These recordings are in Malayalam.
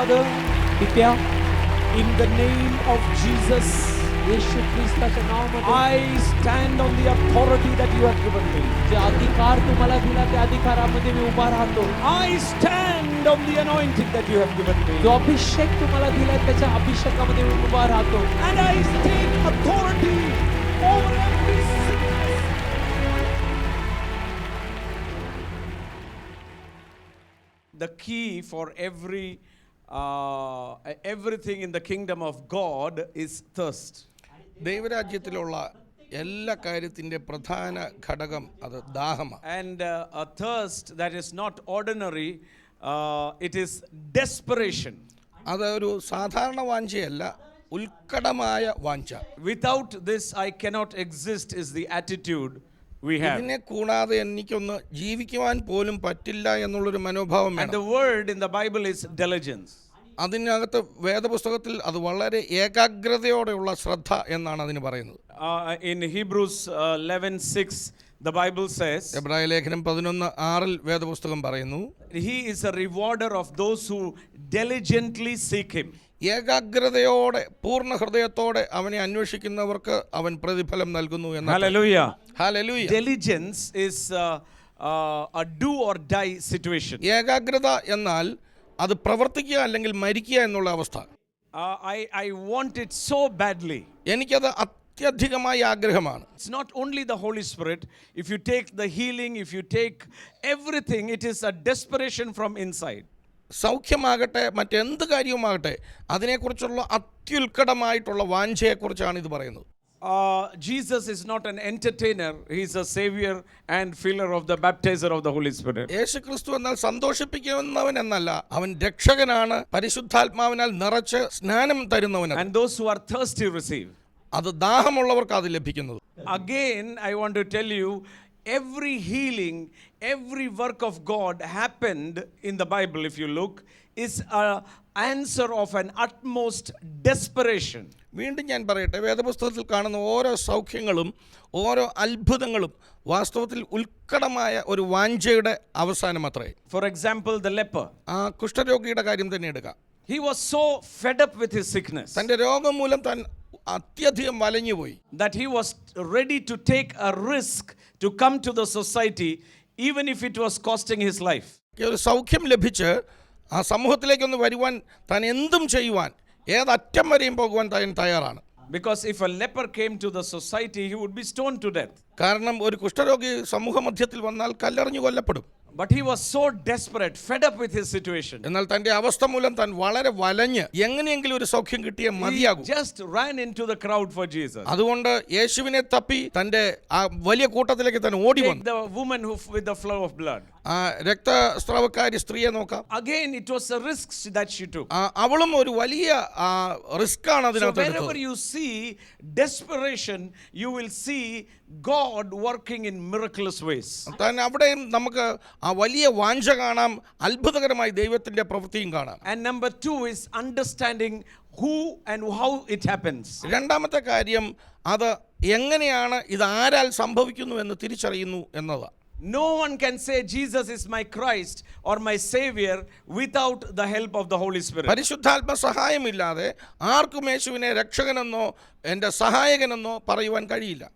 Father, पित्या in the name of Jesus, Yeshu ख्रिस्ताच्या नावामध्ये I stand on the authority that you have given me. जे अधिकार तुम्हाला दिला त्या अधिकारामध्ये मी उभा राहतो. I stand on the anointing that you have given me. जो अभिषेक तुम्हाला दिला त्याच्या अभिषेकामध्ये मी उभा राहतो. And I take authority over every sickness. The key for everything in the kingdom of God is thirst. ദൈവരാജ്യത്തിലുള്ള എല്ലാ കാര്യത്തിൻ്റെ പ്രധാന ഘടകം അത് ദാഹമാണ്. And a thirst that is not ordinary, it is desperation. അത് ഒരു സാധാരണ വാഞ്ചയല്ല, ഉത്കടമായ വാഞ്ച. Without this I cannot exist is the attitude we have. ഇതിനെ കൂടാതെ എനിക്കൊന്ന് ജീവിക്കുവാൻ പോലും പറ്റില്ല എന്നുള്ളൊരു മനോഭാവം And വേണം. the word in the Bible is diligence. അതിനകത്ത് വേദപുസ്തകത്തിൽ അത് വളരെ ഏകാഗ്രതയോടെയുള്ള ശ്രദ്ധ എന്നാണ് അതിന് പറയുന്നത്. In Hebrews 11:6 the Bible says, എബ്രായ ലേഖനം 11:6 വേദപുസ്തകം പറയുന്നു, He is a rewarder of those who diligently seek him. ഏകാഗ്രതയോടെ പൂർണ്ണ ഹൃദയത്തോടെ അവനെ അന്വേഷിക്കുന്നവർക്ക് അവൻ പ്രതിഫലം നൽകുന്നു എന്ന്. Hallelujah. Hallelujah. Diligence is a do or die situation. ഏകാഗ്രത എന്നാൽ അത് പ്രവർത്തിക്കുക അല്ലെങ്കിൽ മരിക്കുക എന്നുള്ള അവസ്ഥ. I want it so badly. എനിക്കത് അത്യധികമായ ആഗ്രഹമാണ്. It's not only the Holy Spirit. If you take the healing, if you take everything, it is a desperation from inside. സൗഖ്യമാകട്ടെ മറ്റെന്ത് കാര്യവുമാകട്ടെ അതിനെക്കുറിച്ചുള്ള അത്യുത്കടമായിട്ടുള്ള വാഞ്ചയെക്കുറിച്ചാണ് ഇത് പറയുന്നത്. Jesus is not an entertainer. He is a savior and filler of the baptizer of the Holy Spirit. യേശുക്രിസ്തു എന്നാൽ സന്തോഷിപ്പിക്കുന്നവൻ എന്നല്ല, അവൻ രക്ഷകനാണ്, പരിശുദ്ധാത്മാവിനാൽ നിറച്ച് സ്നാനം തരുന്നവനാണ്. And those who are thirsty receive. അത് ദാഹമുള്ളവർക്ക് അത് ലഭിക്കുന്നത്. Again, I want to tell you, every healing, every work of God happened in the Bible, if you look, is an answer of an utmost desperation. വീണ്ടും ഞാൻ പറയട്ടെ, വേദപുസ്തകത്തിൽ കാണുന്ന ഓരോ സൗഖ്യങ്ങളും ഓരോ അത്ഭുതങ്ങളും വാസ്തവത്തിൽ ഉത്കടമായ ഒരു വാഞ്ചയുടെ അവസാനം അത്രേ. For example, the leper. ആ കുഷ്ഠരോഗിയുടെ കാര്യം തന്നെ എടുക്കാം. He was so fed up with his sickness തൻ്റെ രോഗം മൂലം താൻ അത്യധികം വലഞ്ഞുപോയി. that he was ready to take a risk to come to the society, even if it was costing his life. ഒരു സൗഖ്യം ലഭിച്ച് ആ സമൂഹത്തിലേക്കൊന്ന് വരുവാൻ താൻ എന്തും ചെയ്യുവാൻ, ഏതറ്റം വരെയും പോകുവാൻ താൻ തയ്യാറാണ്. Because if a leper came to the society, he would be stoned to death. കാരണം ഒരു കുഷ്ഠരോഗി സമൂഹ മധ്യത്തിൽ വന്നാൽ കല്ലെറിഞ്ഞു കൊല്ലപ്പെടും. But he was so desperate, fed up with his situation. എന്നാൽ തൻ്റെ അവസ്ഥ മൂലം താൻ വളരെ വലഞ്ഞ് എങ്ങനെയെങ്കിലും ഒരു സൗഖ്യം കിട്ടിയേ He മതിയാകും. just ran into the crowd for Jesus. അതുകൊണ്ട് യേശുവിനെ തപ്പി തൻ്റെ ആ വലിയ കൂട്ടത്തിലേക്ക് താൻ ഓടി Take വന്നു. the woman with the flow of blood. ആ രക്തസ്രാവക്കാരി സ്ത്രീയെ നോക്കാം. Again, it was a risk that she took. അവളും ഒരു വലിയ റിസ്ക് ആണ് So അതിനകത്ത് wherever എടുത്തത്. you see desperation, you will see God working in miraculous ways. താൻ അവിടെയും നമുക്ക് ആ വലിയ വാഞ്ച കാണാം, അത്ഭുതകരമായി ദൈവത്തിന്റെ പ്രവൃത്തിയും കാണാം. And number 2 is understanding who and how it happens. രണ്ടാമത്തെ കാര്യം അത് എങ്ങനെയാണ് ഇത് ആരാൽ സംഭവിക്കുന്നു എന്ന് തിരിച്ചറിയുന്നു എന്നതാണ്. No one can say Jesus is my Christ or my Savior without the help of the Holy Spirit. പരിശുദ്ധാത്മ സഹായമില്ലാതെ ആർക്കും യേശുവിനെ രക്ഷകനെന്നോ എൻ്റെ സഹായകനെന്നോ പറയുവാൻ കഴിയില്ല.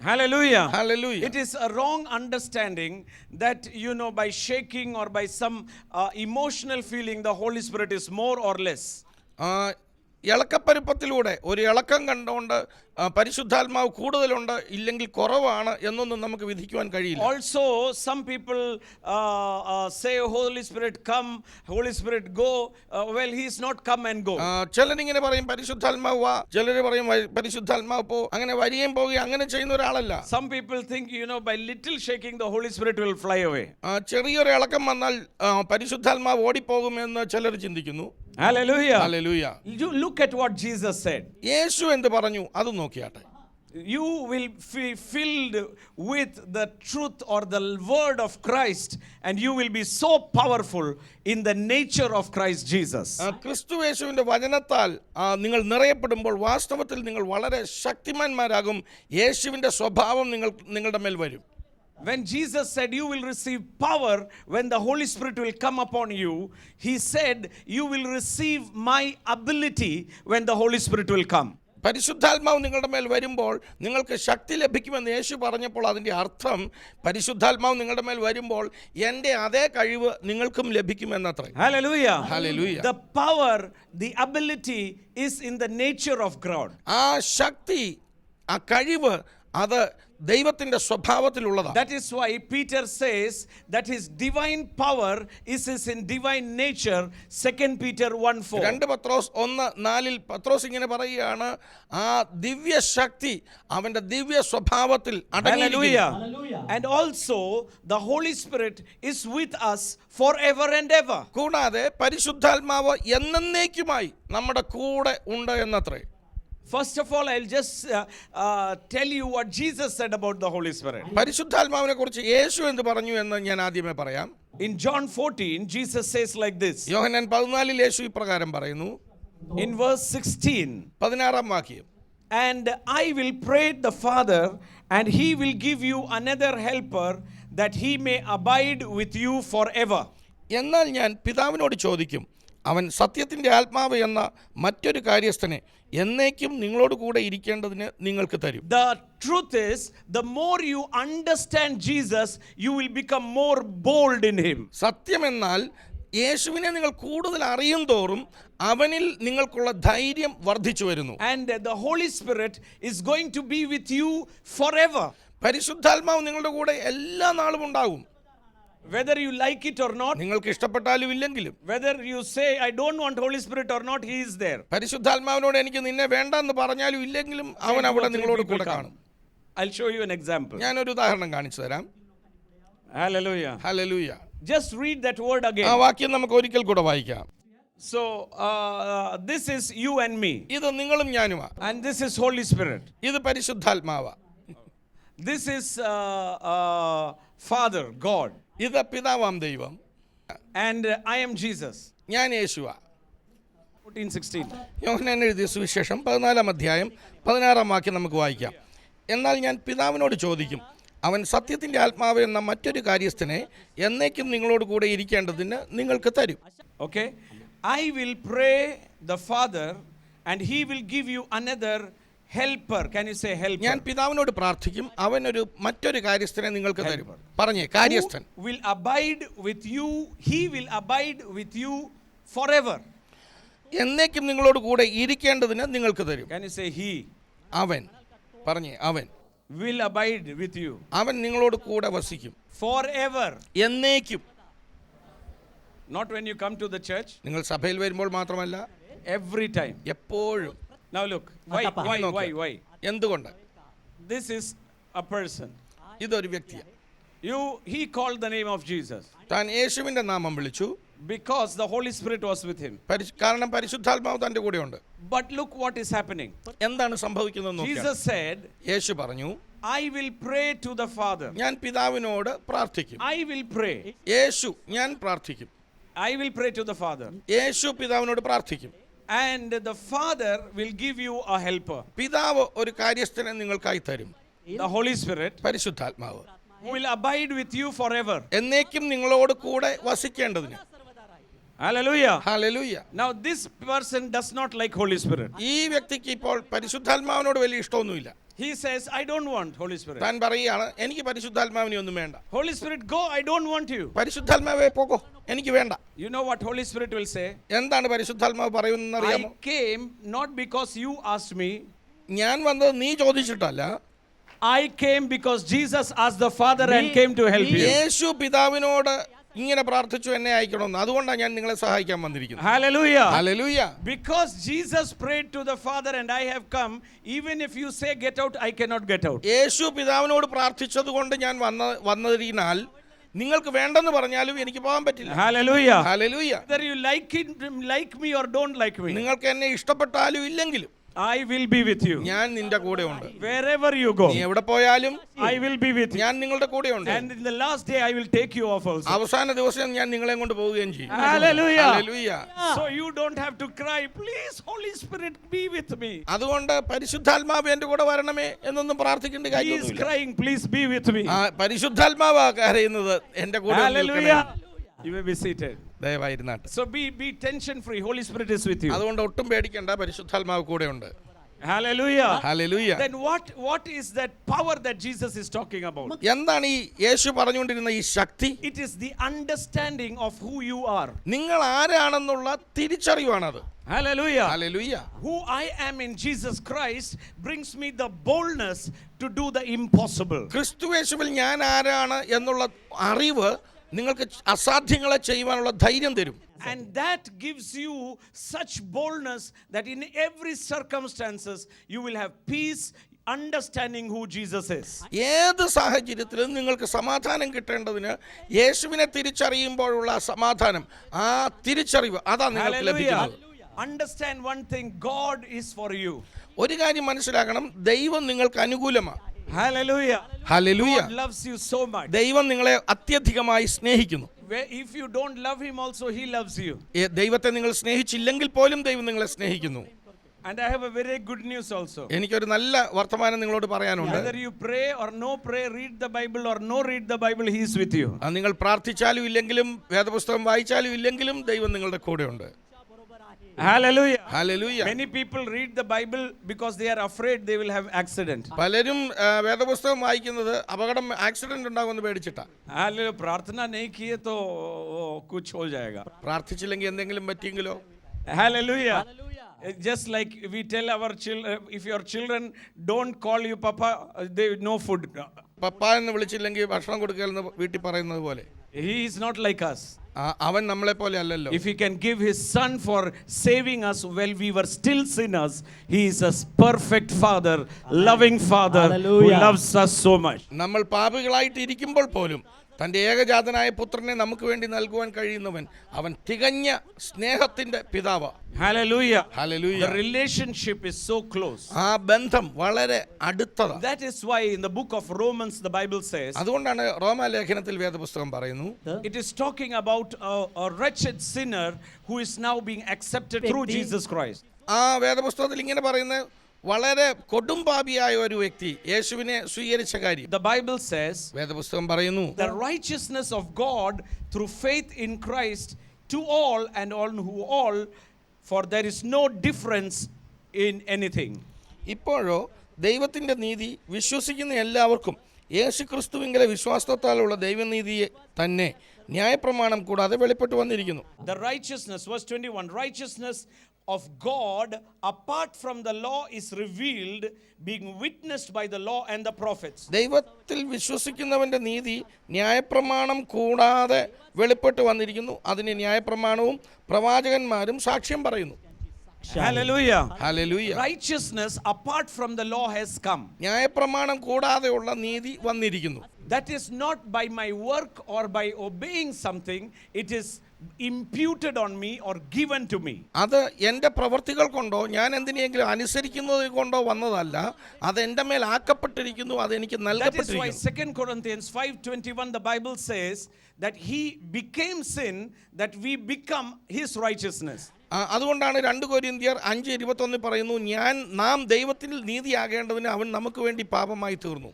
Hallelujah. Hallelujah. It is a wrong understanding that, by shaking or by some emotional feeling, the Holy Spirit is more or less. ഇളക്കപ്പരുപ്പത്തിലൂടെ ഒരു ഇളക്കം കണ്ടുകൊണ്ട് പരിശുദ്ധാത്മാവ് കൂടുതലുണ്ട് ഇല്ലെങ്കിൽ കുറവാണ് എന്നൊന്നും നമുക്ക് വിധിക്കുവാൻ കഴിയില്ല. Also, some people say Holy Spirit come, Holy Spirit go. Well, he is not come and go. ചിലരിങ്ങനെ പറയും പരിശുദ്ധാത്മാവ് വാ, ചിലർ പറയും പരിശുദ്ധാത്മാവ് പോ, അങ്ങനെ വരികയും പോവുകയും അങ്ങനെ ചെയ്യുന്ന ഒരാളല്ല. Some people think, by little shaking the Holy Spirit will fly away. ചെറിയൊരു ഇളക്കം വന്നാൽ പരിശുദ്ധാത്മാവ് ഓടിപ്പോകുമെന്ന് ചിലർ ചിന്തിക്കുന്നു. Hallelujah. Hallelujah. You look at what Jesus said. യേശു എന്ത് പറഞ്ഞു അത് നോക്കിയാട്ടെ. You will be filled with the truth or the word of Christ, and you will be so powerful in the nature of Christ Jesus. ക്രിസ്തു യേശുവിന്റെ വചനത്താൽ നിങ്ങൾ നിറയപ്പെടുമ്പോൾ വാസ്തവത്തിൽ നിങ്ങൾ വളരെ ശക്തിമാന്മാരാകും. യേശുവിന്റെ സ്വഭാവം നിങ്ങളുടെ മേൽ വരും. When Jesus said you will receive power when the Holy Spirit will come upon you, he said you will receive my ability when the Holy Spirit will come. പരിശുദ്ധാത്മാവ് നിങ്ങളുടെ മേൽ വരുമ്പോൾ നിങ്ങൾക്ക് ശക്തി ലഭിക്കുമെന്ന് യേശു പറഞ്ഞപ്പോൾ അതിൻ്റെ അർത്ഥം പരിശുദ്ധാത്മാവ് നിങ്ങളുടെ മേൽ വരുമ്പോൾ എൻ്റെ അതേ കഴിവ് നിങ്ങൾക്കും ലഭിക്കുമെന്നത്രേ. Hallelujah. Hallelujah. The power, the ability is in the nature of God. ആ ശക്തി, ആ കഴിവ് അത് ദൈവത്തിൻ്റെ സ്വഭാവത്തിലുള്ളതാണ്. That is why Peter says that his divine power is in divine nature. 2 Peter 1:4. 2 പത്രോസ് 1:4 പത്രോസ് ഇങ്ങനെ പറയുകയാണ്, ആ ദിവ്യ ശക്തി അവൻ്റെ ദിവ്യ സ്വഭാവത്തിൽ അടങ്ങിയിരിക്കുന്നു. Hallelujah. And also the Holy Spirit is with us forever and ever. കൂടാതെ പരിശുദ്ധാത്മാവ് എന്നേക്കുമായി നമ്മുടെ കൂടെ ഉണ്ട് എന്നത്രേ. First of all, I'll just tell you what Jesus said about the Holy Spirit. പരിശുദ്ധാത്മാവിനെ കുറിച്ച് യേശു എന്ത് പറഞ്ഞു എന്ന് ഞാൻ ആദ്യമേ പറയാം. In John 14, Jesus says like this. യോഹന്നാൻ 14 യേശു ഇപ്രകാരം പറയുന്നു. In verse 16. 16 വാക്യം. And I will pray the Father, and he will give you another helper, that he may abide with you forever. എന്നാൽ ഞാൻ പിതാവിനോട് ചോദിക്കും, അവൻ സത്യത്തിൻ്റെ ആത്മാവ് എന്ന മറ്റൊരു കാര്യസ്ഥനെ എന്നേക്കും നിങ്ങളോട് കൂടെ ഇരിക്കേണ്ടതിന് നിങ്ങൾക്ക് തരും. The truth is, the more you understand Jesus, you will become more bold in him. സത്യമെന്നാൽ യേശുവിനെ നിങ്ങൾ കൂടുതൽ അറിയും തോറും അവനിൽ നിങ്ങൾക്കുള്ള ധൈര്യം വർദ്ധിച്ചു വരുന്നു. And the Holy Spirit is going to be with you forever. പരിശുദ്ധാത്മാവ് നിങ്ങളുടെ കൂടെ എല്ലാ നാളും ഉണ്ടാകും. Whether you like it or not, നിങ്ങൾക്ക് ഇഷ്ടപ്പെട്ടാലും ഇല്ലെങ്കിലും, whether you say I don't want Holy Spirit or not, he is there. പരിശുദ്ധാത്മാവിനോട് എനിക്ക് നിന്നെ വേണ്ടെന്ന് പറഞ്ഞാലും ഇല്ലെങ്കിലും അവൻ അവിടെ നിങ്ങളോട് കൂടെ കാണും. I'll show you an example. ഞാനൊരു ഉദാഹരണം കാണിച്ചു തരാം. Hallelujah. Hallelujah. Just read that word ആ again. വാക്യം നമുക്ക് ഒരിക്കൽ കൂടെ വായിക്കാം. So this is you and me, ഇത് നിങ്ങളും ഞാനുമാ. and this is Holy Spirit. ഇത് പരിശുദ്ധാത്മാവാ. This is Father God, ഇത് പിതാവാം ദൈവം. and I am Jesus. ഞാൻ യേശുവാ. 14:16. യോഹന്നാൻ എഴുതിയ സുവിശേഷം 14 അധ്യായം 16 വാക്യം നമുക്ക് വായിക്കാം. എന്നാൽ ഞാൻ പിതാവിനോട് ചോദിക്കും, അവൻ സത്യത്തിൻ്റെ ആത്മാവ് എന്ന മറ്റൊരു കാര്യസ്ഥനെ എന്നേക്കും നിങ്ങളോട് കൂടെ ഇരിക്കേണ്ടതിന് നിങ്ങൾക്ക് തരും. Okay, I will pray the Father, and he will give you another helper. Can you say helper? ഞാൻ പിതാവിനോട് പ്രാർത്ഥിക്കും, അവനൊരു മറ്റൊരു കാര്യസ്ഥനെ നിങ്ങൾക്ക് തരും. പറഞ്ഞേ, കാര്യസ്ഥൻ. Who will abide with you, he will abide with you forever. എന്നേക്കും നിങ്ങളോട് കൂടെ ഇരിക്കേണ്ടതിന് നിങ്ങൾക്ക് തരും. Can you say he അവൻ. പറഞ്ഞേ, അവൻ will abide with you അവൻ നിങ്ങളോട് കൂടെ വസിക്കും. forever. എന്നേക്കും. Not when you come to the church, നിങ്ങൾ സഭയിൽ വരുമ്പോൾ മാത്രമല്ല, every time. എപ്പോഴും. Now look, why? എന്തുകൊണ്ട്? This is a person. ഇതൊരു വ്യക്തിയാണ്. He called the name of Jesus താൻ യേശുവിൻ്റെ നാമം വിളിച്ചു. because the Holy Spirit was with him. കാരണം പരിശുദ്ധാത്മാവ് തൻ്റെ കൂടെയുണ്ട്. But look what is happening. എന്താണ് സംഭവിക്കുന്നതെന്ന് നോക്കിയാൽ, Jesus said, യേശു പറഞ്ഞു, I will pray to the Father. ഞാൻ പിതാവിനോട് പ്രാർത്ഥിക്കും. I will pray. യേശു, ഞാൻ പ്രാർത്ഥിക്കും. I will pray to the Father. യേശു പിതാവിനോട് പ്രാർത്ഥിക്കും. And the Father will give you a helper. പിതാവ് ഒരു കാര്യസ്ഥനെ നിങ്ങൾക്കായി തരും. The Holy Spirit പരിശുദ്ധാത്മാവ് will abide with you forever. എന്നേക്കും നിങ്ങളോട് കൂടെ വസിക്കേണ്ടതിന്. Hallelujah. Hallelujah. Now this person does not like Holy Spirit. ഈ വ്യക്തിക്ക് ഇപ്പോൾ പരിശുദ്ധാത്മാവിനോട് വലിയ ഇഷ്ടമൊന്നുമില്ല. He says, I don't want Holy Spirit. താൻ പറയുകയാണ്, എനിക്ക് പരിശുദ്ധാത്മാവിനെ ഒന്നും വേണ്ട. Holy Spirit, go, I don't want you. പരിശുദ്ധാത്മാവേ പോകോ, എനിക്ക് വേണ്ട. You know what Holy Spirit will say? എന്താണ് പരിശുദ്ധാത്മാവ് പറയുന്നതെന്ന് അറിയാമോ? I came not because you asked me. ഞാൻ വന്നത് നീ ചോദിച്ചിട്ടല്ല. I came because Jesus asked the Father and came to help you. യേശു പിതാവിനോട് ഇങ്ങനെ പ്രാർത്ഥിച്ചു എന്നെ അയക്കണമെന്ന്. അതുകൊണ്ടാണ് ഞാൻ നിങ്ങളെ സഹായിക്കാൻ വന്നിരിക്കുന്നത്. Hallelujah. Hallelujah. Because Jesus prayed to the Father and I have come, even if you say get out, I cannot get out. യേശു പിതാവിനോട് പ്രാർത്ഥിച്ചത് കൊണ്ട് ഞാൻ വന്നതിനാൽ നിങ്ങൾക്ക് വേണ്ടെന്ന് പറഞ്ഞാലും എനിക്ക് പോകാൻ പറ്റില്ല. Hallelujah. Hallelujah. Whether you like me or don't like me. നിങ്ങൾക്ക് എന്നെ ഇഷ്ടപ്പെട്ടാലും ഇല്ലെങ്കിലും I will be with you. ഞാൻ നിന്റെ കൂടെ ഉണ്ട്. Wherever you go, നീ എവിടെ പോയാലും I will be with you. ഞാൻ നിങ്ങളുടെ കൂടെ ഉണ്ട്. And in the last day, I will take you off also. അവസാന ദിവസം ഞാൻ നിങ്ങളെ കൊണ്ട് പോവുകയും ചെയ്യും. Hallelujah. Hallelujah. So you don't have to cry, please, Holy Spirit, be with me. അതുകൊണ്ട് പരിശുദ്ധാത്മാവ് എന്റെ കൂടെ വരണമേ എന്നൊന്നും പ്രാർത്ഥിക്കേണ്ട He is കാര്യമൊന്നുമില്ല. crying, please be with me. പരിശുദ്ധാത്മാവ് കരയുന്നത് എന്റെ കൂടെ Hallelujah. You may be seated. ദയവായിരുന്നാട്ടെ. So be tension free. Holy Spirit is with you. അതുകൊണ്ട് ഒട്ടും പേടിക്കണ്ട, പരിശുദ്ധാത്മാവ് കൂടെ ഉണ്ട്. Hallelujah. Hallelujah. Then what is that power that Jesus is talking about? എന്താണ് ഈ യേശു പറഞ്ഞുകൊണ്ടിരുന്ന ഈ ശക്തി? It is the understanding of who you are. നിങ്ങൾ ആരാണെന്നുള്ള തിരിച്ചറിവാണത്. Hallelujah. Hallelujah. Who I am in Jesus Christ brings me the boldness to do the impossible. ക്രിസ്തുയേശുവിൽ ഞാൻ ആരാണ് എന്നുള്ള അറിവ് നിങ്ങൾക്ക് അസാധ്യങ്ങളെ ചെയ്യുവാനുള്ള ധൈര്യം തരും. And that gives you such boldness that in every circumstances you will have peace, understanding who Jesus is. ഏത് സാഹചര്യത്തിലും നിങ്ങൾക്ക് സമാധാനം കിട്ടേണ്ടതിന് യേശുവിനെ തിരിച്ചറിയുമ്പോഴുള്ള സമാധാനം, ആ തിരിച്ചറിവ് അതാണ് നിങ്ങൾക്ക് ലഭിക്കുന്നത്. Understand one thing, God is for you. ഒരു കാര്യം മനസ്സിലാക്കണം, ദൈവം നിങ്ങൾക്ക് അനുകൂലമാണ്. Hallelujah. Hallelujah. God loves you so much. ദൈവം നിങ്ങളെ അത്യധികമായി സ്നേഹിക്കുന്നു. If you don't love him also, he loves you. ദൈവത്തെ നിങ്ങൾ സ്നേഹിച്ചില്ലെങ്കിൽ പോലും ദൈവം നിങ്ങളെ സ്നേഹിക്കുന്നു. And I have a very good news also. എനിക്കൊരു നല്ല വർത്തമാനം നിങ്ങളോട് പറയാനുണ്ട്. Whether you pray or no pray, read the Bible or no read the Bible, he is with you. നിങ്ങൾ പ്രാർത്ഥിച്ചാലും ഇല്ലെങ്കിലും വേദപുസ്തകം വായിച്ചാലും ഇല്ലെങ്കിലും ദൈവം നിങ്ങളുടെ കൂടെ ഉണ്ട്. Hallelujah. Hallelujah. Many people read the Bible because they are afraid they will have accident. പലരും വേദപുസ്തകം വായിക്കുന്നത് അപകടം, ആക്സിഡന്റ് ഉണ്ടാകുമെന്ന് പേടിച്ചിട്ടാ. Hallelujah. प्रार्थना नहीं किए तो कुछ हो जाएगा. പ്രാർത്ഥിച്ചില്ലെങ്കിൽ എന്തെങ്കിലും പറ്റിയെങ്കിലോ. Hallelujah. Just like we tell our children, if your children don't call you papa, they no food. പപ്പ എന്ന് വിളിച്ചില്ലെങ്കിൽ ഭക്ഷണം കൊടുക്കലെന്ന് വീട്ടിൽ പറയുന്നത് പോലെ. He is not like us. അവൻ നമ്മളെ പോലെ അല്ലല്ലോ. If he can give his son for saving us while we were still sinners, he is a perfect father, loving father. Hallelujah. Who loves us so much. നമ്മൾ പാപികളായിട്ട് ഇരിക്കുമ്പോൾ പോലും തൻ്റെ ഏകജാതനായ പുത്രനെ നമുക്ക് വേണ്ടി നൽകുവാൻ കഴിയുന്നവൻ അവൻ തികഞ്ഞ സ്നേഹത്തിന്റെ പിതാവ്. Hallelujah. Hallelujah. The relationship is so close. ആ ബന്ധം വളരെ അടുത്തതാണ്. That is why in the book of Romans the Bible says, അതുകൊണ്ടാണ് റോമാലേഖനത്തിൽ വേദപുസ്തകം പറയുന്നു, it is talking about a wretched sinner who is now being accepted through Jesus Christ. ആ വേദപുസ്തകത്തിൽ ഇങ്ങനെ പറയുന്ന വളരെ കൊടുംപാപിയായ ഒരു വ്യക്തി യേശുവിനെ സ്വീകരിച്ച കാര്യം The Bible says, വേദപുസ്തകം പറയുന്നു, the righteousness of God through faith in Christ to all and on who all, for there is no difference in anything. ഇപ്പോഴോ ദൈവത്തിന്റെ നീതി വിശ്വസിക്കുന്ന എല്ലാവർക്കും യേശു ക്രിസ്തുവിങ്കലെ വിശ്വാസത്താലുള്ള ദൈവനീതിയെ തന്നെ ന്യായപ്രമാണം കൂടാതെ വെളിപ്പെട്ടു വന്നിരിക്കുന്നു. The righteousness, verse 21, righteousness of God apart from the law is revealed, being witnessed by the law and the prophets. ദൈവത്തിൽ വിശ്വസിക്കുന്നവന്റെ നീതി ന്യായപ്രമാണം കൂടാതെ വെളിപ്പെട്ടു വന്നിരിക്കുന്നു. അതിന് ന്യായപ്രമാണവും പ്രവാചകന്മാരും സാക്ഷ്യം പറയുന്നു. Hallelujah. Hallelujah. Righteousness apart from the law has come. ന്യായപ്രമാണം കൂടാതെയുള്ള നീതി വന്നിരിക്കുന്നു. That is not by my work or by obeying something, it is imputed on me or given to me. അത് എൻ്റെ പ്രവൃത്തികൾ കൊണ്ടോ ഞാൻ എന്തിനെങ്കിലും അനുസരിക്കുന്നത് കൊണ്ടോ വന്നതല്ല, അത് എൻ്റെ മേൽ ആക്കപ്പെട്ടിരിക്കുന്നു, അത് എനിക്ക് That is why നൽകപ്പെട്ടിരിക്കുന്നു. 2 Corinthians 5:21 the Bible says that he became sin that we become his righteousness. അതുകൊണ്ടാണ് 2 കൊരിന്ത്യർ 5:21 പറയുന്നു, നാം ദൈവത്തിൽ നീതിയാകേണ്ടതിന് അവൻ നമുക്ക് വേണ്ടി പാപമായി തീർന്നു.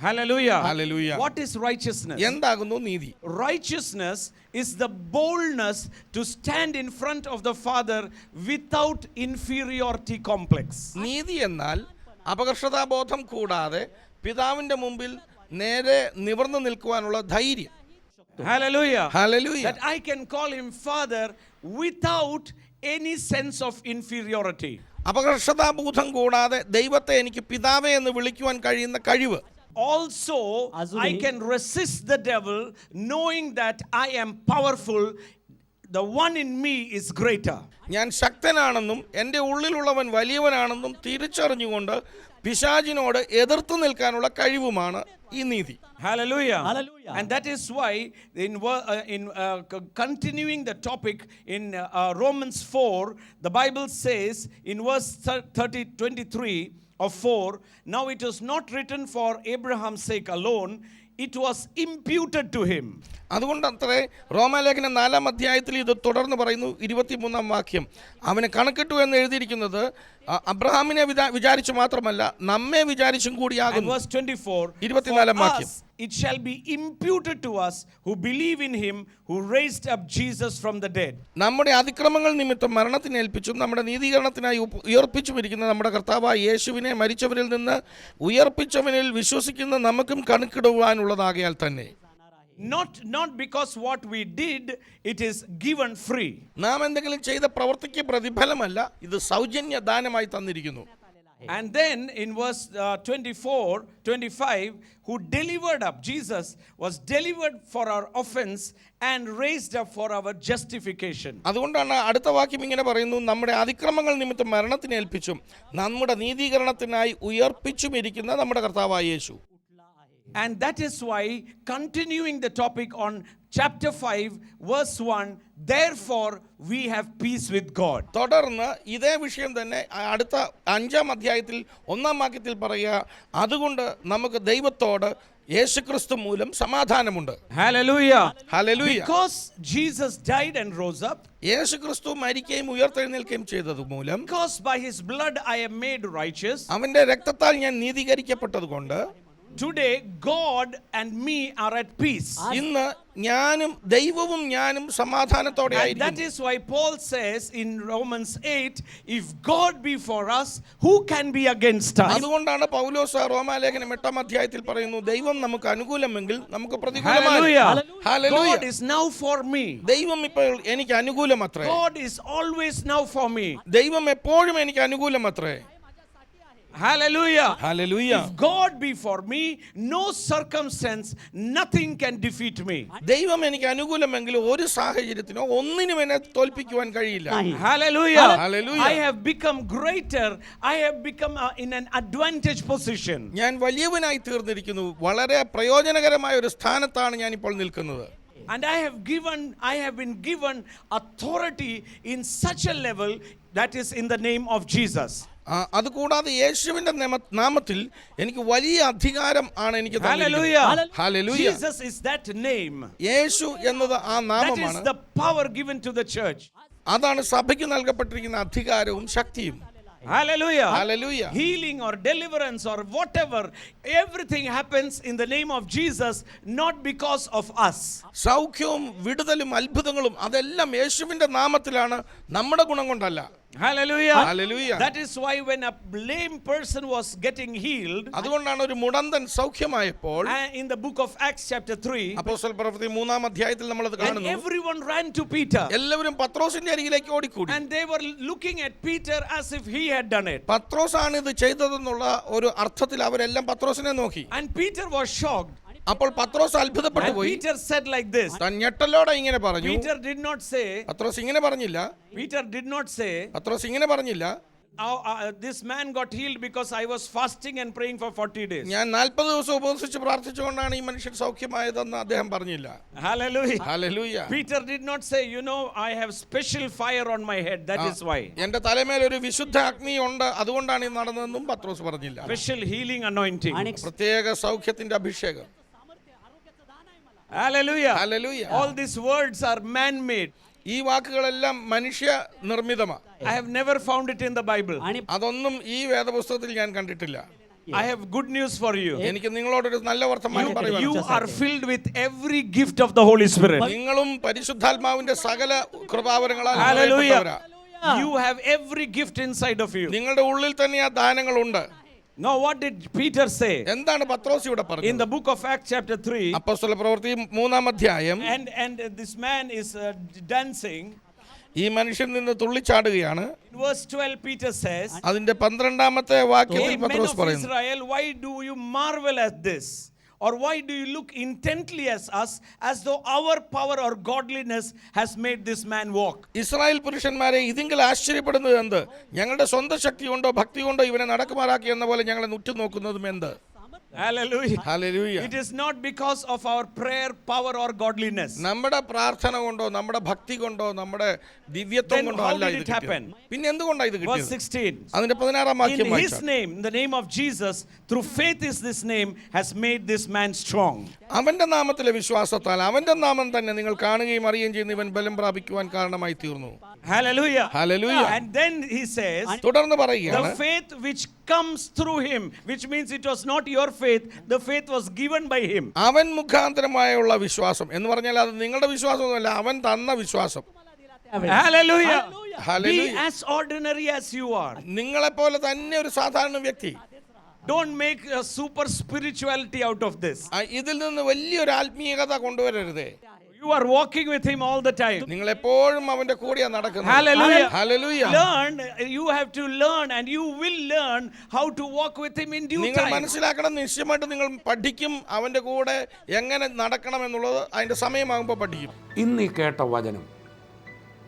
Hallelujah. Hallelujah. What is righteousness? എന്താകുന്നു നീതി? Righteousness is the boldness to stand in front of the Father without inferiority complex. നീതി എന്നാൽ അപകർഷതാബോധം കൂടാതെ പിതാവിന്റെ മുമ്പിൽ നേരെ നിവർന്നു നിൽക്കുവാനുള്ള ധൈര്യം. Hallelujah. Hallelujah. That I can call him Father without any sense of inferiority. അപകർഷതാബോധം കൂടാതെ ദൈവത്തെ എനിക്ക് പിതാവേ എന്ന് വിളിക്കുവാൻ കഴിയുന്ന കഴിവ്. Also, I can resist the devil knowing that I am powerful. The one in me is greater. ഞാൻ ശക്തനാണെന്നും എൻ്റെ ഉള്ളിലുള്ളവൻ വലിയവനാണെന്നും തിരിച്ചറിഞ്ഞുകൊണ്ട് പിശാചിനോട് എതിർത്ത് നിൽക്കാനുള്ള കഴിവുമാണ് ഈ നീതി. Hallelujah. Hallelujah. And that is why continuing the topic in Romans 4, the Bible says in verse 23 of 4, now it was not written for Abraham's sake alone, it was imputed to him. അതുകൊണ്ട് അത്രേ റോമാലേഖനം 4-ാം അധ്യായത്തിൽ ഇത് തുടർന്ന് പറയുന്നു. 23-ാം വാക്യം, അവന് കണക്കിട്ടു എന്ന് എഴുതിയിരിക്കുന്നത് അബ്രഹാമിനെ വിചാരിച്ചു മാത്രമല്ല നമ്മെ വിചാരിച്ചും കൂടിയാകുന്നു. Verse 24, 24-ാം വാക്യം, it shall be imputed to us who believe in him who raised up Jesus from the dead. നമ്മുടെ അതിക്രമങ്ങൾ നിമിത്തം മരണത്തിന് ഏൽപ്പിച്ചും നമ്മുടെ നീതീകരണത്തിനായി ഉയർപ്പിച്ചും ഇരിക്കുന്ന നമ്മുടെ കർത്താവായ യേശുവിനെ മരിച്ചവരിൽ നിന്ന് ഉയർപ്പിച്ചവനിൽ വിശ്വസിക്കുന്ന നമുക്കും കണക്കിടുവാനുള്ളതാകയാൽ തന്നെ. Not because what we did, it is given free. നാം എന്തെങ്കിലും ചെയ്ത പ്രവൃത്തിക്ക് പ്രതിഫലമല്ല, ഇത് സൗജന്യ ദാനമായി തന്നിരിക്കുന്നു. And then in verse 25, who delivered up, Jesus was delivered for our offense and raised up for our justification. അതുകൊണ്ടാണ് അടുത്ത വാക്യം ഇങ്ങനെ പറയുന്നു, നമ്മുടെ അതിക്രമങ്ങൾ നിമിത്തം മരണത്തിന് ഏൽപ്പിച്ചും നമ്മുടെ നീതീകരണത്തിനായി ഉയർപ്പിച്ചും ഇരിക്കുന്ന നമ്മുടെ കർത്താവായ യേശു. And that is why, continuing the topic on chapter 5 verse 1, therefore we have peace with God. തുടർന്ന് ഇതേ വിഷയം തന്നെ അടുത്ത 5-ാം അധ്യായത്തിൽ 1-ാം വാക്യത്തിൽ പറയുക, അതുകൊണ്ട് നമുക്ക് ദൈവത്തോട് യേശുക്രിസ്തു മൂലം സമാധാനമുണ്ട്. Hallelujah. Hallelujah. Because Jesus died and rose up, യേശുക്രിസ്തു മരിക്കുകയും ഉയർത്തെഴുന്നേൽക്കുകയും ചെയ്തത് മൂലം, because by his blood I am made righteous, അവന്റെ രക്തത്താൽ ഞാൻ നീതീകരിക്കപ്പെട്ടതുകൊണ്ട് today God and me are at peace. ഇന്ന് ഞാനും ദൈവവും ഞാനും സമാധാനത്തോടെ And that ആയിരിക്കുന്നു. is why Paul says in Romans 8, if God be for us, who can be against us? അതുകൊണ്ടാണ് പൗലോസ് റോമാലേഖനം 8-ാം അധ്യായത്തിൽ പറയുന്നു, ദൈവം നമുക്ക് അനുകൂലമെങ്കിൽ നമുക്ക് പ്രതികൂലമാണ്. Hallelujah. Hallelujah. God is now for me. ദൈവം ഇപ്പോൾ എനിക്ക് അനുകൂലമത്രേ. God is always now for me. ദൈവം എപ്പോഴും എനിക്ക് അനുകൂലമത്രേ. Hallelujah. Hallelujah. If God be for me, no circumstance, nothing can defeat me. ദൈവം എനിക്ക് അനുകൂലമെങ്കിൽ ഒരു സാഹചര്യത്തിനോ ഒന്നിനും എന്നെ തോൽപ്പിക്കുവാൻ കഴിയില്ല. Hallelujah. Hallelujah. I have become greater. I have become in an advantage position. ഞാൻ വലിയവനായി തീർന്നിരിക്കുന്നു. വളരെ പ്രയോജനകരമായ ഒരു സ്ഥാനത്താണ് ഞാൻ ഇപ്പോൾ നിൽക്കുന്നത്. And I have been given authority in such a level that is in the name of Jesus. അതുകൂടാതെ യേശുവിന്റെ നാമത്തിൽ എനിക്ക് വലിയ അധികാരം ആണ് എനിക്ക് Hallelujah. Hallelujah. Jesus is that name. യേശു എന്നത് ആ That നാമമാണ്. is the power given to the church. അതാണ് സഭയ്ക്ക് നൽകപ്പെട്ടിരിക്കുന്ന അധികാരവും ശക്തിയും. Hallelujah. Hallelujah. Healing or deliverance or whatever, everything happens in the name of Jesus, not because of us. സൗഖ്യവും വിടുതലും അത്ഭുതങ്ങളും അതെല്ലാം യേശുവിന്റെ നാമത്തിലാണ്, നമ്മുടെ ഗുണം കൊണ്ടല്ല. Hallelujah. Hallelujah. That is why when a lame person was getting healed, അതുകൊണ്ടാണ് ഒരു മുടന്തൻ സൗഖ്യമായപ്പോൾ in the book of Acts chapter 3, അപ്പോസ്തല പ്രവൃത്തി 3-ാം അധ്യായത്തിൽ നമ്മൾ അത് and കാണുന്നു. everyone ran to Peter. എല്ലാവരും പത്രോസിന്റെ അരികിലേക്ക് ഓടിക്കൂടി. And they were looking at Peter as if he had done it. പത്രോസാണ് ഇത് ചെയ്തതെന്നുള്ള ഒരു അർത്ഥത്തിൽ അവരെല്ലാം പത്രോസിനെ നോക്കി. And Peter was shocked. അപ്പോൾ പത്രോസ് അത്ഭുതപ്പെട്ടു And പോയി. Peter said like this. താൻ ഞെട്ടലോടെ ഇങ്ങനെ പറഞ്ഞു. Peter did not say. പത്രോസ് ഇങ്ങനെ പറഞ്ഞില്ല. Peter did not say. പത്രോസ് ഇങ്ങനെ പറഞ്ഞില്ല, This man got healed because I was fasting and praying for 40 days. ഞാൻ 40 ദിവസം ഉപവസിച്ച് പ്രാർത്ഥിച്ചുകൊണ്ടാണ് ഈ മനുഷ്യൻ സൗഖ്യമായതെന്ന് അദ്ദേഹം പറഞ്ഞില്ല. Hallelujah. Hallelujah. Peter did not say, I have special fire on my head. That is why. എന്റെ തലമേൽ ഒരു വിശുദ്ധ അഗ്നി ഉണ്ട്, അതുകൊണ്ടാണ് ഇത് നടന്നതെന്നും പത്രോസ് പറഞ്ഞില്ല. Special healing anointing. പ്രത്യേക സൗഖ്യത്തിന്റെ അഭിഷേകം. Hallelujah. Hallelujah. All these words are man-made. ഈ വാക്കുകളെല്ലാം മനുഷ്യ നിർമ്മിതമാണ്. I have never found it in the Bible. അതൊന്നും ഈ വേദപുസ്തകത്തിൽ ഞാൻ കണ്ടിട്ടില്ല. I have good news for you. എനിക്ക് നിങ്ങളോടൊരു നല്ല വർത്തമാനം You പറയുവാനുണ്ട്. are filled with every gift of the Holy Spirit. നിങ്ങളും പരിശുദ്ധാത്മാവിന്റെ സകല കൃപാവരങ്ങളാൽ Hallelujah. നിറയപ്പെട്ടവരാ. You have every gift inside of you. നിങ്ങളുടെ ഉള്ളിൽ തന്നെ ആ ദാനങ്ങളുണ്ട്. Now what did Peter say? എന്താണ് പത്രോസ് ഇവിടെ In പറഞ്ഞത്? the book of Acts chapter 3, അപ്പോസ്തല പ്രവൃത്തി 3-ാം അധ്യായം, and this man is dancing. ഈ മനുഷ്യൻ നിന്ന് തുള്ളിച്ചാടുകയാണ്. In verse 12 Peter says, അതിന്റെ 12-ാമത്തെ വാക്യത്തിൽ "Hey, men പത്രോസ് of പറയുന്നു, Israel, why do you marvel at this? Or why do you look intently at us as though our power or godliness has made this man walk? Israel പുരുഷന്മാരെ ഇതിങ്കിൽ ആശ്ചര്യപ്പെടുന്നത് എന്ത്? ഞങ്ങളുടെ സ്വന്തം ശക്തി കൊണ്ടോ ഭക്തി കൊണ്ടോ ഇവനെ നടക്കുമാറാക്കി എന്ന പോലെ ഞങ്ങളെ ഉറ്റുനോക്കുന്നതും എന്ത്? Hallelujah. Hallelujah. It is not because of our prayer, power or godliness. നമ്മുടെ പ്രാർത്ഥന കൊണ്ടോ നമ്മുടെ ഭക്തി കൊണ്ടോ നമ്മുടെ ദിവ്യത്വം Then കൊണ്ടോ how അല്ല did ഇത് it happen? കിട്ടിയത്. പിന്നെ എന്തുകൊണ്ടാണ് ഇത് Verse കിട്ടിയത്? 16. അതിന്റെ 16-ാം വാക്യം In his വായിച്ചാൽ, name, the name of Jesus, through faith is this name, has made this man strong. അവന്റെ നാമത്തിലെ വിശ്വാസത്താൽ അവന്റെ നാമം തന്നെ നിങ്ങൾ കാണുകയും അറിയുകയും ചെയ്യുന്ന ഇവൻ ബലം പ്രാപിക്കുവാൻ കാരണമായി തീർന്നു. Hallelujah. Hallelujah. And then he says, തുടർന്ന് the പറയുകയാണ്, faith which comes through him, which means it was not your faith, the faith was given by him. അവൻ മുഖാന്തരമായുള്ള വിശ്വാസം എന്ന് പറഞ്ഞാൽ അത് നിങ്ങളുടെ വിശ്വാസമൊന്നുമല്ല, അവൻ തന്ന വിശ്വാസം. Hallelujah. Be Hallelujah. as ordinary as you are. നിങ്ങളെപ്പോലെ തന്നെ ഒരു സാധാരണ വ്യക്തി. Don't make a super spirituality out of this. ഇതിൽ നിന്ന് വലിയൊരു ആത്മീയത കൊണ്ടുവരരുതേ. You are walking with him all the time. നിങ്ങൾ എപ്പോഴും അവന്റെ കൂടെയാ നടക്കുന്നത്. Hallelujah. Hallelujah. Learn, you have to learn and you will learn how to walk with him in due നിങ്ങൾ time. മനസ്സിലാക്കണം, നിശ്ചയമായിട്ട് നിങ്ങൾ പഠിക്കും അവന്റെ കൂടെ എങ്ങനെ നടക്കണം എന്നുള്ളത് അതിന്റെ സമയമാകുമ്പോൾ പഠിക്കും. ഇന്ന് ഈ കേട്ട വചനം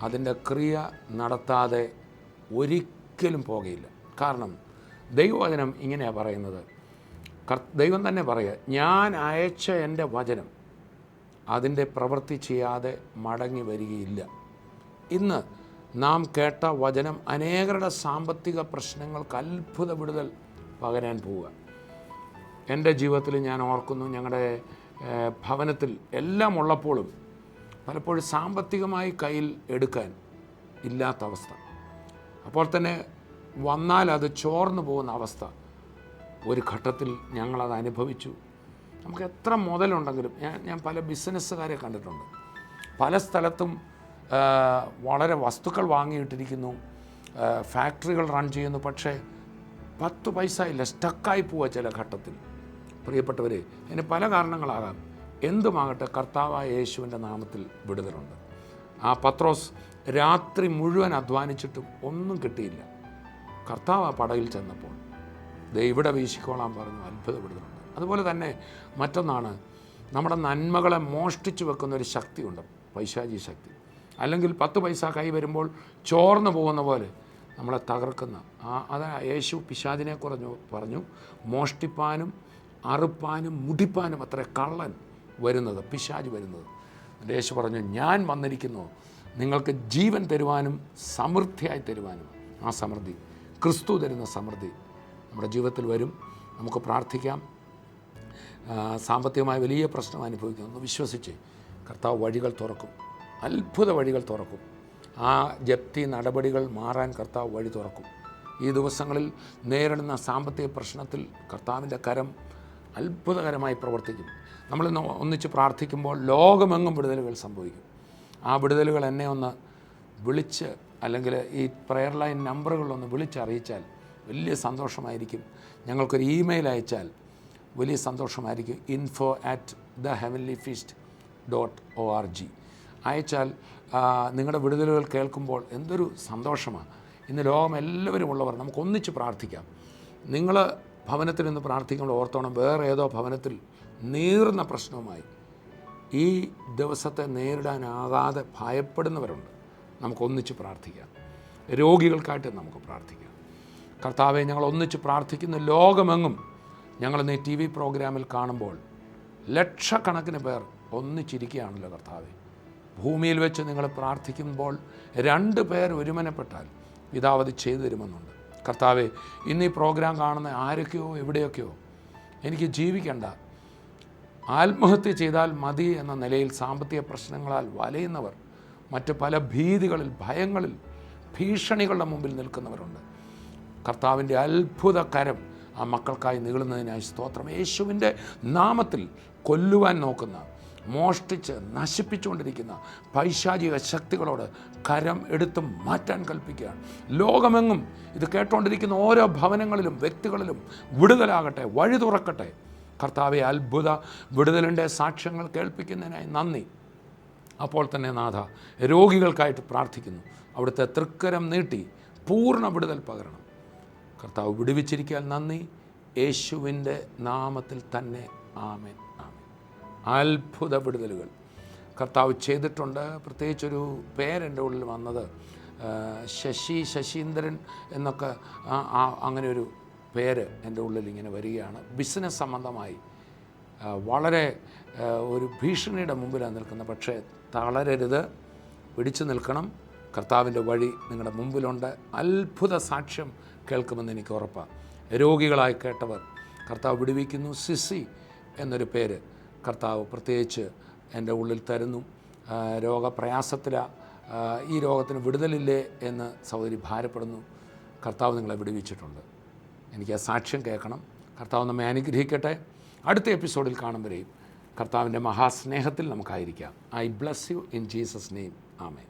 അതിൻ്റെ ക്രിയ നടത്താതെ ഒരിക്കലും പോകുകയില്ല. കാരണം ദൈവവചനം ഇങ്ങനെയാണ് പറയുന്നത്. ദൈവം തന്നെ പറയുക, ഞാൻ അയച്ച എൻ്റെ വചനം അതിൻ്റെ പ്രവൃത്തി ചെയ്യാതെ മടങ്ങി വരികയില്ല. ഇന്ന് നാം കേട്ട വചനം അനേകരുടെ സാമ്പത്തിക പ്രശ്നങ്ങൾക്ക് അത്ഭുത വിടുതൽ പകരാൻ പോവുക. എൻ്റെ ജീവിതത്തിൽ ഞാൻ ഓർക്കുന്നു, ഞങ്ങളുടെ ഭവനത്തിൽ എല്ലാം ഉള്ളപ്പോഴും പലപ്പോഴും സാമ്പത്തികമായി കയ്യിൽ എടുക്കാൻ ഇല്ലാത്ത അവസ്ഥ, അപ്പോൾ തന്നെ വന്നാൽ അത് ചോർന്നു പോകുന്ന അവസ്ഥ ഒരു ഘട്ടത്തിൽ ഞങ്ങളത് അനുഭവിച്ചു. നമുക്ക് എത്ര മുതലുണ്ടെങ്കിലും ഞാൻ പല ബിസിനസ്സുകാരെ കണ്ടിട്ടുണ്ട്. പല സ്ഥലത്തും വളരെ വസ്തുക്കൾ വാങ്ങിയിട്ടിരിക്കുന്നു, ഫാക്ടറികൾ റൺ ചെയ്യുന്നു, പക്ഷേ 10 പൈസ ഇല്ല, സ്റ്റക്കായി പോവുക ചില ഘട്ടത്തിൽ. പ്രിയപ്പെട്ടവരെ, അതിന് പല കാരണങ്ങളാകാം. എന്തുമാകട്ടെ, കർത്താവായ യേശുവിൻ്റെ നാമത്തിൽ വിടുതലുണ്ട്. ആ പത്രോസ് രാത്രി മുഴുവൻ അധ്വാനിച്ചിട്ടും ഒന്നും കിട്ടിയില്ല. കർത്താവ് ആ പടയിൽ ചെന്നപ്പോൾ ഇവിടെ വീശിക്കോളാൻ പറഞ്ഞു, അത്ഭുത വിടുതലുണ്ട്. അതുപോലെ തന്നെ മറ്റൊന്നാണ്, നമ്മുടെ നന്മകളെ മോഷ്ടിച്ചു വെക്കുന്ന ഒരു ശക്തിയുണ്ട്, പൈശാചി ശക്തി. അല്ലെങ്കിൽ 10 പൈസ കൈ വരുമ്പോൾ ചോർന്നു പോകുന്ന പോലെ നമ്മളെ തകർക്കുന്ന അത് യേശു പിശാചിനെ പറഞ്ഞു, മോഷ്ടിപ്പാനും അറുപ്പാനും മുടിപ്പാനും അത്ര കള്ളൻ വരുന്നത്, പിശാച് വരുന്നത്. യേശു പറഞ്ഞു, ഞാൻ വന്നിരിക്കുന്നു നിങ്ങൾക്ക് ജീവൻ തരുവാനും സമൃദ്ധിയായി തരുവാനും. ആ സമൃദ്ധി, ക്രിസ്തു തരുന്ന സമൃദ്ധി നമ്മുടെ ജീവിതത്തിൽ വരും. നമുക്ക് പ്രാർത്ഥിക്കാം. സാമ്പത്തികമായ വലിയ പ്രശ്നം അനുഭവിക്കുന്നു, വിശ്വസിച്ച് കർത്താവ് വഴികൾ തുറക്കും, അത്ഭുത വഴികൾ തുറക്കും. ആ ജപ്തി നടപടികൾ മാറാൻ കർത്താവ് വഴി തുറക്കും. ഈ ദിവസങ്ങളിൽ നേരിടുന്ന സാമ്പത്തിക പ്രശ്നത്തിൽ കർത്താവിൻ്റെ കരം അത്ഭുതകരമായി പ്രവർത്തിക്കും. നമ്മളിന്ന് ഒന്നിച്ച് പ്രാർത്ഥിക്കുമ്പോൾ ലോകമെങ്ങും വിടുതലുകൾ സംഭവിക്കും. ആ വിടുതലുകൾ എന്നെ ഒന്ന് വിളിച്ച്, അല്ലെങ്കിൽ ഈ പ്രെയർ ലൈൻ നമ്പറുകളിലൊന്ന് വിളിച്ചറിയിച്ചാൽ വലിയ സന്തോഷമായിരിക്കും. ഞങ്ങൾക്കൊരു ഇമെയിൽ അയച്ചാൽ വലിയ സന്തോഷമായിരിക്കും. info@theheavenlyfeast.org അയച്ചാൽ നിങ്ങളുടെ വിടുതലുകൾ കേൾക്കുമ്പോൾ എന്തൊരു സന്തോഷമാണ്. ഇന്ന് ലോകം എല്ലാവരും ഉള്ളവർ നമുക്ക് ഒന്നിച്ച് പ്രാർത്ഥിക്കാം. നിങ്ങൾ ഭവനത്തിൽ നിന്ന് പ്രാർത്ഥിക്കുമ്പോൾ ഓർത്തോണം, വേറെ ഏതോ ഭവനത്തിൽ നീറുന്ന പ്രശ്നവുമായി ഈ ദിവസത്തെ നേരിടാനാകാതെ ഭയപ്പെടുന്നവരുണ്ട്. നമുക്കൊന്നിച്ച് പ്രാർത്ഥിക്കാം. രോഗികൾക്കായിട്ട് നമുക്ക് പ്രാർത്ഥിക്കാം. കർത്താവെ, ഞങ്ങൾ ഒന്നിച്ച് പ്രാർത്ഥിക്കുന്ന ലോകമെങ്ങും ഞങ്ങളിന്ന് ഈ TV പ്രോഗ്രാമിൽ കാണുമ്പോൾ ലക്ഷക്കണക്കിന് പേർ ഒന്നിച്ചിരിക്കുകയാണല്ലോ കർത്താവെ. ഭൂമിയിൽ വെച്ച് നിങ്ങൾ പ്രാർത്ഥിക്കുമ്പോൾ 2 പേർ ഒരുമനപ്പെട്ടാൽ പിതാവ് അത് ചെയ്തു തരുമെന്നുണ്ട്. കർത്താവെ, ഇന്ന് ഈ പ്രോഗ്രാം കാണുന്ന ആരൊക്കെയോ എവിടെയൊക്കെയോ എനിക്ക് ജീവിക്കേണ്ട, ആത്മഹത്യ ചെയ്താൽ മതി എന്ന നിലയിൽ സാമ്പത്തിക പ്രശ്നങ്ങളാൽ വലയുന്നവർ, മറ്റ് പല ഭീതികളിൽ, ഭയങ്ങളിൽ, ഭീഷണികളുടെ മുമ്പിൽ നിൽക്കുന്നവരുണ്ട്. കർത്താവിൻ്റെ അത്ഭുത കരം ആ മക്കൾക്കായി നീളുന്നതിനായി സ്തോത്രം. യേശുവിൻ്റെ നാമത്തിൽ കൊല്ലുവാൻ നോക്കുന്ന, മോഷ്ടിച്ച് നശിപ്പിച്ചുകൊണ്ടിരിക്കുന്ന പൈശാചിക ശക്തികളോട് കരം എടുത്ത് മാറ്റാൻ കൽപ്പിക്കുകയാണ്. ലോകമെങ്ങും ഇത് കേട്ടുകൊണ്ടിരിക്കുന്ന ഓരോ ഭവനങ്ങളിലും വ്യക്തികളിലും വിടുതലാകട്ടെ, വഴി തുറക്കട്ടെ. കർത്താവെ, അത്ഭുത വിടുതലിൻ്റെ സാക്ഷ്യങ്ങൾ കേൾപ്പിക്കുന്നതിനായി നന്ദി. അപ്പോൾ തന്നെ നാഥ, രോഗികൾക്കായിട്ട് പ്രാർത്ഥിക്കുന്നു. അവിടുത്തെ തൃക്കരം നീട്ടി പൂർണ്ണ വിടുതൽ പകരണം. കർത്താവ് വിടുവിച്ചിരിക്കാൻ നന്ദി. യേശുവിൻ്റെ നാമത്തിൽ തന്നെ ആമേൻ. ആമേൻ. അത്ഭുത വിടുതലുകൾ കർത്താവ് ചെയ്തിട്ടുണ്ട്. പ്രത്യേകിച്ചൊരു പേരെൻ്റെ ഉള്ളിൽ വന്നത് ശശീന്ദ്രൻ എന്നൊക്കെ അങ്ങനെ ഒരു പേര് എൻ്റെ ഉള്ളിൽ ഇങ്ങനെ വരികയാണ്. ബിസിനസ് സംബന്ധമായി വളരെ ഒരു ഭീഷണിയുടെ മുമ്പിലാണ് നിൽക്കുന്നത്. പക്ഷേ തളരരുത്, പിടിച്ചു നിൽക്കണം. കർത്താവിൻ്റെ വഴി നിങ്ങളുടെ മുമ്പിലുണ്ട്. അത്ഭുത സാക്ഷ്യം കേൾക്കുമെന്ന് എനിക്ക് ഉറപ്പാണ്. രോഗികളായി കേട്ടവർ കർത്താവ് വിടുവിക്കുന്നു. സിസി എന്നൊരു പേര് കർത്താവ് പ്രത്യേകിച്ച് എൻ്റെ ഉള്ളിൽ തരുന്നു. രോഗപ്രയാസത്തിലാണ്, ഈ രോഗത്തിന് വിടുതലില്ലേ എന്ന് സഹോദരി ഭാരപ്പെടുന്നു. കർത്താവ് നിങ്ങളെ വിടുവിച്ചിട്ടുണ്ട്. എനിക്ക് ആ സാക്ഷ്യം കേൾക്കണം. കർത്താവ് നമ്മെ അനുഗ്രഹിക്കട്ടെ. അടുത്ത എപ്പിസോഡിൽ കാണും വരെയും കർത്താവിൻ്റെ മഹാസ്നേഹത്തിൽ നമുക്കായിരിക്കാം. I bless you in Jesus name. Amen.